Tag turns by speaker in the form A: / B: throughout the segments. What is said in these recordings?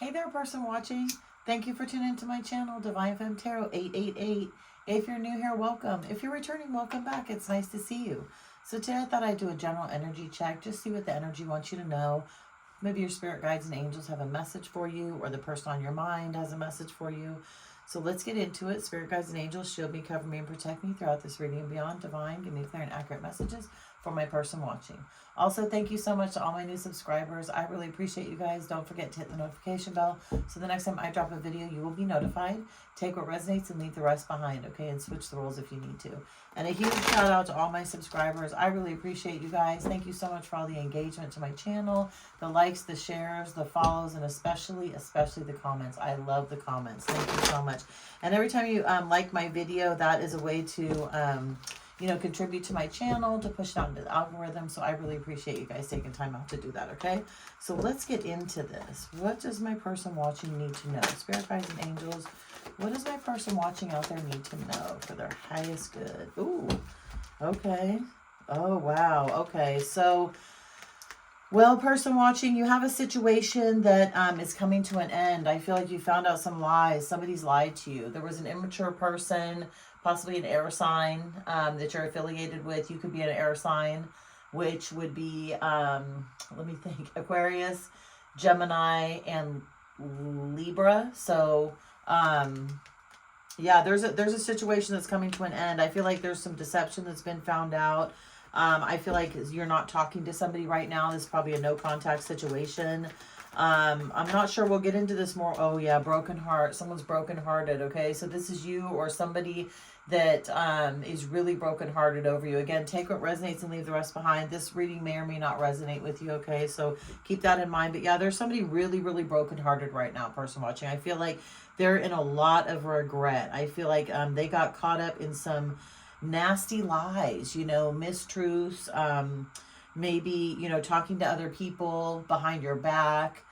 A: Hey there, person watching. Thank you for tuning into my channel, Divine Femme Tarot 888. If you're new here, welcome. If you're returning, welcome back. It's nice to see you. So today I thought I'd do a general energy check, just see what the energy wants you to know. Maybe your spirit guides and angels have a message for you, or the person on your mind has a message for you. So let's get into it. Spirit guides and angels, shield me, cover me, and protect me throughout this reading and beyond. Divine, give me clear and accurate messages for my person watching. Also, thank you so much to all my new subscribers. I really appreciate you guys. Don't forget to hit the notification bell so the next time I drop a video, you will be notified. Take what resonates and leave the rest behind, okay? And switch the roles if you need to. And a huge shout out to all my subscribers. I really appreciate you guys. Thank you so much for all the engagement to my channel, the likes, the shares, the follows, and especially the comments. I love the comments. Thank you so much. And every time you like my video, that is a way to contribute to my channel, to push it out into the algorithm. So I really appreciate you guys taking time out to do that, okay? So let's get into this. What does my person watching need to know? Spirit guides and angels, what does my person watching out there need to know for their highest good? Ooh, okay. Oh, wow. Okay, so, well, person watching, you have a situation that is coming to an end. I feel like you found out some lies. Somebody's lied to you. There was an immature person, possibly an air sign that you're affiliated with. You could be an air sign, which would be, let me think, Aquarius, Gemini, and Libra. So, yeah, there's a situation that's coming to an end. I feel like there's some deception that's been found out. I feel like you're not talking to somebody right now. This is probably a no contact situation. I'm not sure. We'll get into this more. Oh yeah, broken heart. Someone's broken hearted. Okay, so this is you or somebody that is really broken hearted over you. Again, take what resonates and leave the rest behind. This reading may or may not resonate with you. Okay, so keep that in mind. But yeah, there's somebody really broken hearted right now, person watching. I feel like they're in a lot of regret. I feel like they got caught up in some nasty lies, mistruths, maybe, talking to other people behind your back.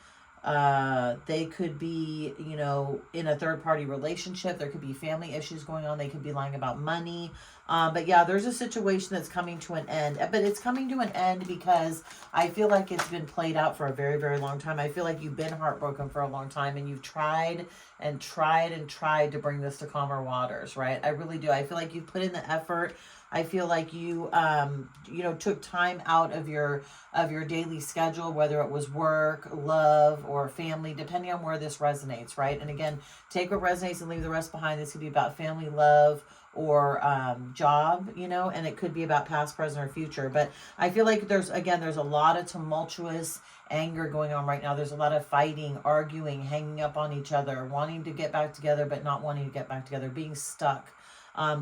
A: They could be, in a third-party relationship. There could be family issues going on. They could be lying about money. But yeah, there's a situation that's coming to an end. But it's coming to an end because I feel like it's been played out for a very long time. I feel like you've been heartbroken for a long time, and you've tried to bring this to calmer waters, right? I really do. I feel like you've put in the effort. I feel like you, took time out of your daily schedule, whether it was work, love, or family, depending on where this resonates, right? And again, take what resonates and leave the rest behind. This could be about family, love, or job, and it could be about past, present, or future. But I feel like there's a lot of tumultuous anger going on right now. There's a lot of fighting, arguing, hanging up on each other, wanting to get back together, but not wanting to get back together, being stuck.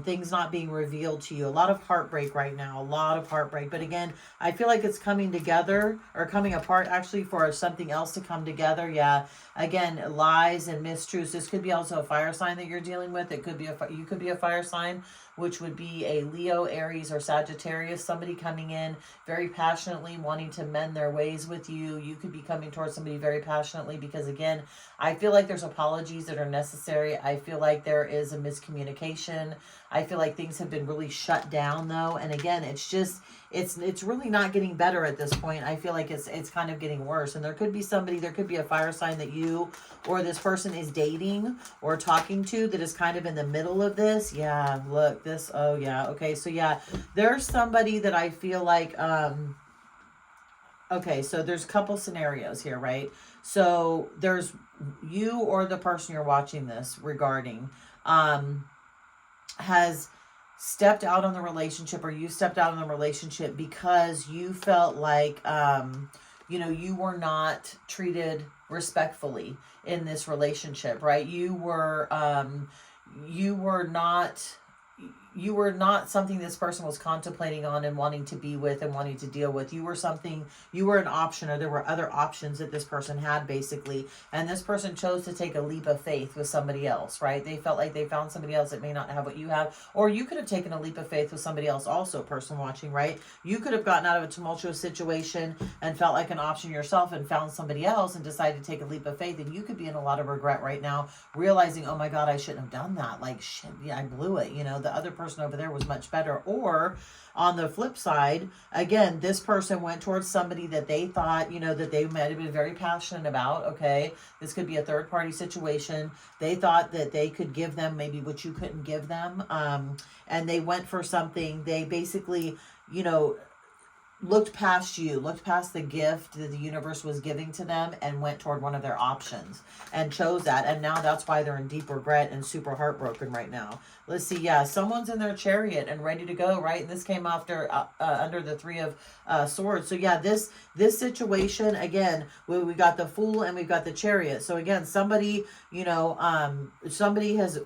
A: Things not being revealed to you. A lot of heartbreak right now. A lot of heartbreak. But again, I feel like it's coming together, or coming apart actually, for something else to come together. Yeah. Again, lies and mistruths. This could be also a fire sign that you're dealing with. It could be you could be a fire sign, which would be a Leo, Aries, or Sagittarius. Somebody coming in very passionately wanting to mend their ways with you. You could be coming towards somebody very passionately because, again, I feel like there's apologies that are necessary. I feel like there is a miscommunication. I feel like things have been really shut down, though. And again, it's really not getting better at this point. I feel like it's kind of getting worse. And there could be a fire sign that you or this person is dating or talking to that is kind of in the middle of this. Yeah, look, this, oh yeah, okay. So yeah, there's somebody that I feel like, okay, so there's a couple scenarios here, right? So there's you or the person you're watching this regarding, has stepped out on the relationship, or you stepped out on the relationship because you felt like, you were not treated respectfully in this relationship, right? You were not something this person was contemplating on and wanting to be with and wanting to deal with. You were an option, or there were other options that this person had, basically. And this person chose to take a leap of faith with somebody else, right? They felt like they found somebody else that may not have what you have. Or you could have taken a leap of faith with somebody else also, person watching, right? You could have gotten out of a tumultuous situation and felt like an option yourself and found somebody else and decided to take a leap of faith. And you could be in a lot of regret right now, realizing, oh my God, I shouldn't have done that. Like, shit, yeah, I blew it. The other person person over there was much better. Or on the flip side, again, this person went towards somebody that they thought, that they might have been very passionate about. Okay. This could be a third party situation. They thought that they could give them maybe what you couldn't give them. And they went for something. They basically, looked past you, looked past the gift that the universe was giving to them, and went toward one of their options and chose that. And now that's why they're in deep regret and super heartbroken right now. Let's see. Yeah, someone's in their chariot and ready to go, right? And this came after under the Three of Swords. So yeah, this situation, again, we got the Fool and we've got the Chariot. So again, somebody, somebody has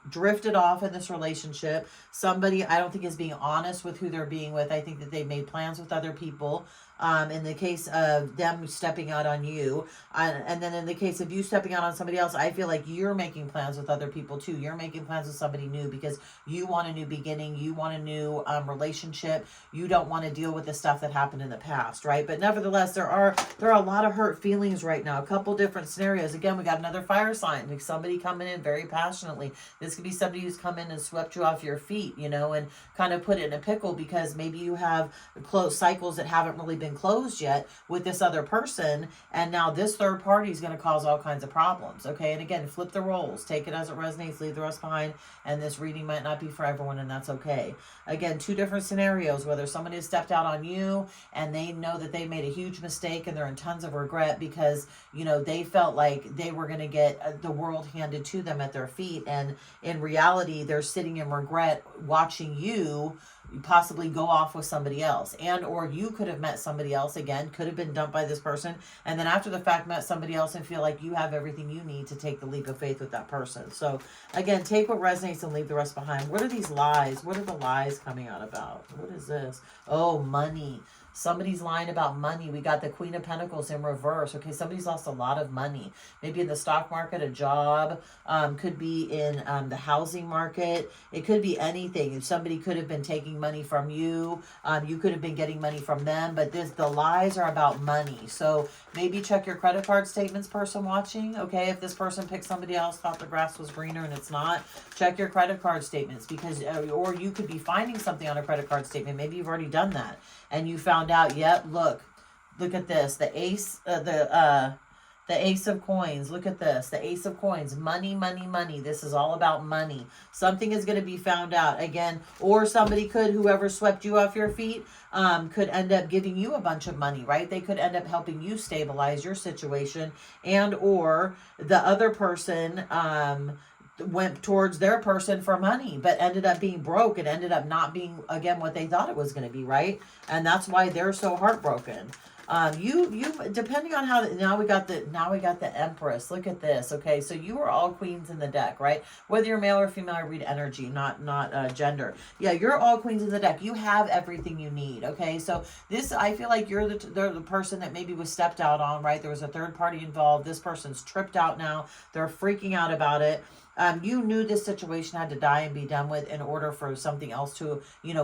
A: drifted off in this relationship. Somebody, I don't think, is being honest with who they're being with. I think that they've made plans with other people. In the case of them stepping out on you, and then in the case of you stepping out on somebody else, I feel like you're making plans with other people too. You're making plans with somebody new because you want a new beginning. You want a new relationship. You don't want to deal with the stuff that happened in the past, right? But nevertheless, there are a lot of hurt feelings right now. A couple different scenarios. Again, we got another fire sign. Like somebody coming in very passionately. This could be somebody who's come in and swept you off your feet, and kind of put it in a pickle because maybe you have close cycles that haven't really been closed yet with this other person, and now this third party is going to cause all kinds of problems. Okay, and again, flip the roles, take it as it resonates, leave the rest behind, and this reading might not be for everyone, and that's okay. Again, two different scenarios, whether somebody has stepped out on you and they know that they made a huge mistake and they're in tons of regret because they felt like they were going to get the world handed to them at their feet, and in reality they're sitting in regret watching you possibly go off with somebody else, and or you could have met somebody else, again, could have been dumped by this person, and then after the fact met somebody else and feel like you have everything you need to take the leap of faith with that person. So again, take what resonates and leave the rest behind. What are these lies? What are the lies coming out about? What is this? Oh, money. Somebody's lying about money. We got the Queen of Pentacles in reverse. Okay, somebody's lost a lot of money. Maybe in the stock market, a job, could be in the housing market. It could be anything. If somebody could have been taking money from you, you could have been getting money from them. But the lies are about money. So maybe check your credit card statements, person watching. Okay, if this person picked somebody else, thought the grass was greener and it's not, check your credit card statements because, or you could be finding something on a credit card statement. Maybe you've already done that and you found out, yep, look at this, the ace, the Ace of Coins. Look at this, the Ace of Coins. Money, money, money. This is all about money. Something is going to be found out again, or somebody could, whoever swept you off your feet, could end up giving you a bunch of money, right? They could end up helping you stabilize your situation, and or the other person went towards their person for money, but ended up being broke and ended up not being, again, what they thought it was going to be, right? And that's why they're so heartbroken. You depending on how, now we got the Empress. Look at this. Okay, so you are all queens in the deck, right? Whether you're male or female, I read energy, not gender. Yeah, you're all queens in the deck. You have everything you need. Okay, so this, I feel like you're the person that maybe was stepped out on, right? There was a third party involved. This person's tripped out now. They're freaking out about it. You knew this situation had to die and be done with in order for something else to,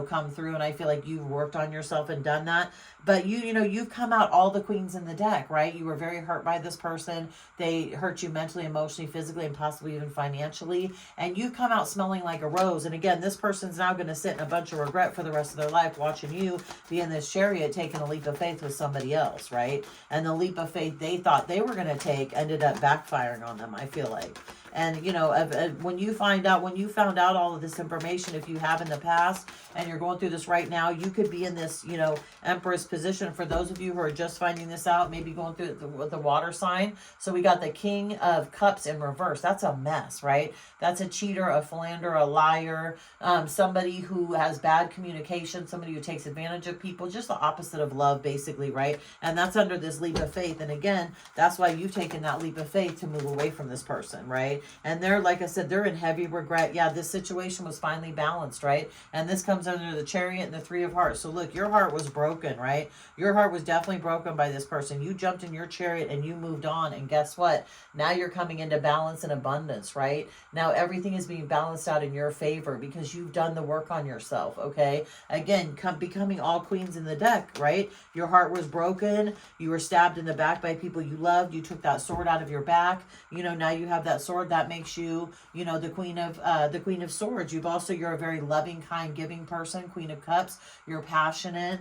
A: come through. And I feel like you've worked on yourself and done that. But you've come out all the queens in the deck, right? You were very hurt by this person. They hurt you mentally, emotionally, physically, and possibly even financially. And you've come out smelling like a rose. And again, this person's now going to sit in a bunch of regret for the rest of their life watching you be in this chariot taking a leap of faith with somebody else, right? And the leap of faith they thought they were going to take ended up backfiring on them, I feel like. And, when you found out all of this information, if you have in the past and you're going through this right now, you could be in this, Empress position. For those of you who are just finding this out, maybe going through it with the water sign. So we got the King of Cups in reverse. That's a mess, right? That's a cheater, a philanderer, a liar, somebody who has bad communication, somebody who takes advantage of people, just the opposite of love, basically, right? And that's under this leap of faith. And again, that's why you've taken that leap of faith to move away from this person, right? And they're, like I said, they're in heavy regret. Yeah, this situation was finally balanced, right? And this comes under the Chariot and the Three of Hearts. So look, your heart was broken, right? Your heart was definitely broken by this person. You jumped in your chariot and you moved on. And guess what? Now you're coming into balance and abundance, right? Now everything is being balanced out in your favor because you've done the work on yourself, okay? Again, becoming all queens in the deck, right? Your heart was broken. You were stabbed in the back by people you loved. You took that sword out of your back. Now you have that sword. that makes you, you know, the Queen of Swords. You're a very loving, kind, giving person. Queen of Cups. You're passionate.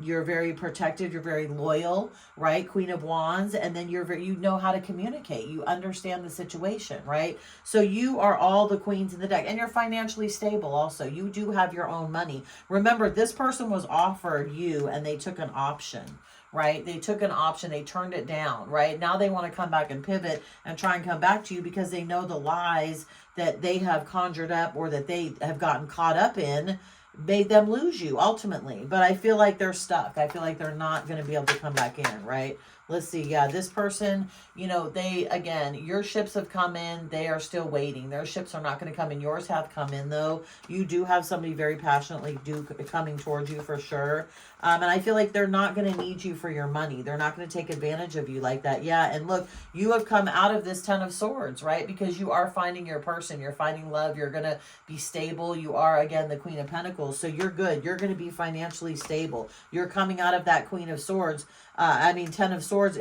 A: You're very protective. You're very loyal, right? Queen of Wands. And then you know how to communicate. You understand the situation, right? So you are all the queens in the deck, and you're financially stable. Also, you do have your own money. Remember, this person was offered you, and they took an option. Right? They took an option, they turned it down, right? Now they want to come back and pivot and try and come back to you because they know the lies that they have conjured up or that they have gotten caught up in made them lose you ultimately. But I feel like they're stuck. I feel like they're not going to be able to come back in, right? Let's see. Yeah, this person, you know, again, your ships have come in. They are still waiting. Their ships are not going to come in. Yours have come in, though. You do have somebody very passionately coming towards you for sure. And I feel like they're not going to need you for your money. They're not going to take advantage of you like that. Yeah, and look, you have come out of this Ten of Swords, right? Because you are finding your person. You're finding love. You're going to be stable. You are, again, the Queen of Pentacles. So you're good. You're going to be financially stable. You're coming out of that Queen of Swords. Ten of Swords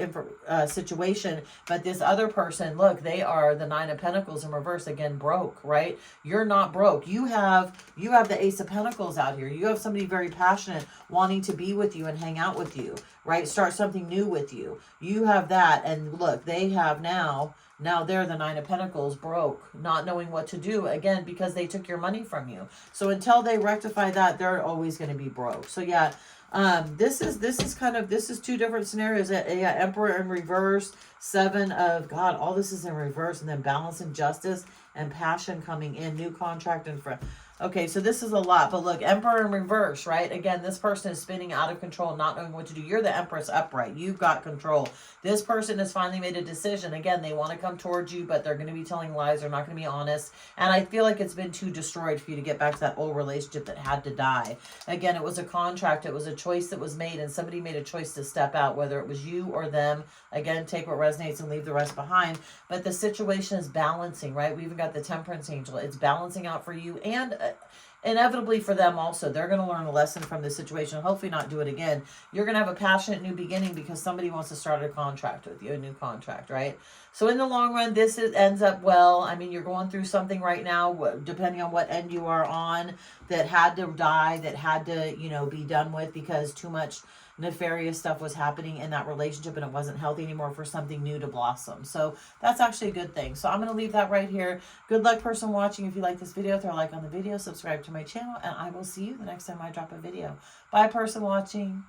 A: situation, but this other person, look, they are the Nine of Pentacles in reverse, again, broke, right? You're not broke. You have the Ace of Pentacles out here. You have somebody very passionate wanting to be with you and hang out with you, right? Start something new with you. You have that, and look, they have now they're the Nine of Pentacles, broke, not knowing what to do, again, because they took your money from you. So until they rectify that, they're always going to be broke. So yeah, this is two different scenarios. Yeah, Emperor in reverse, Seven of God, all this is in reverse, and then balance and justice and passion coming in, new contract and friend. Okay, so this is a lot, but look, Emperor in reverse, right? Again, this person is spinning out of control, not knowing what to do. You're the Empress upright. You've got control. This person has finally made a decision. Again, they want to come towards you, but they're going to be telling lies. They're not going to be honest. And I feel like it's been too destroyed for you to get back to that old relationship that had to die. Again, it was a contract. It was a choice that was made, and somebody made a choice to step out, whether it was you or them. Again, take what resonates and leave the rest behind. But the situation is balancing, right? We even got the Temperance Angel. It's balancing out for you and inevitably for them also. They're going to learn a lesson from this situation, hopefully not do it again. You're going to have a passionate new beginning because somebody wants to start a contract with you, a new contract, right? So in the long run, ends up well. I mean, you're going through something right now, depending on what end you are on, that had to die, that had to, be done with because too much nefarious stuff was happening in that relationship and it wasn't healthy anymore for something new to blossom. So that's actually a good thing. So I'm going to leave that right here. Good luck, person watching. If you like this video, throw a like on the video, subscribe to my channel, and I will see you the next time I drop a video. Bye, person watching.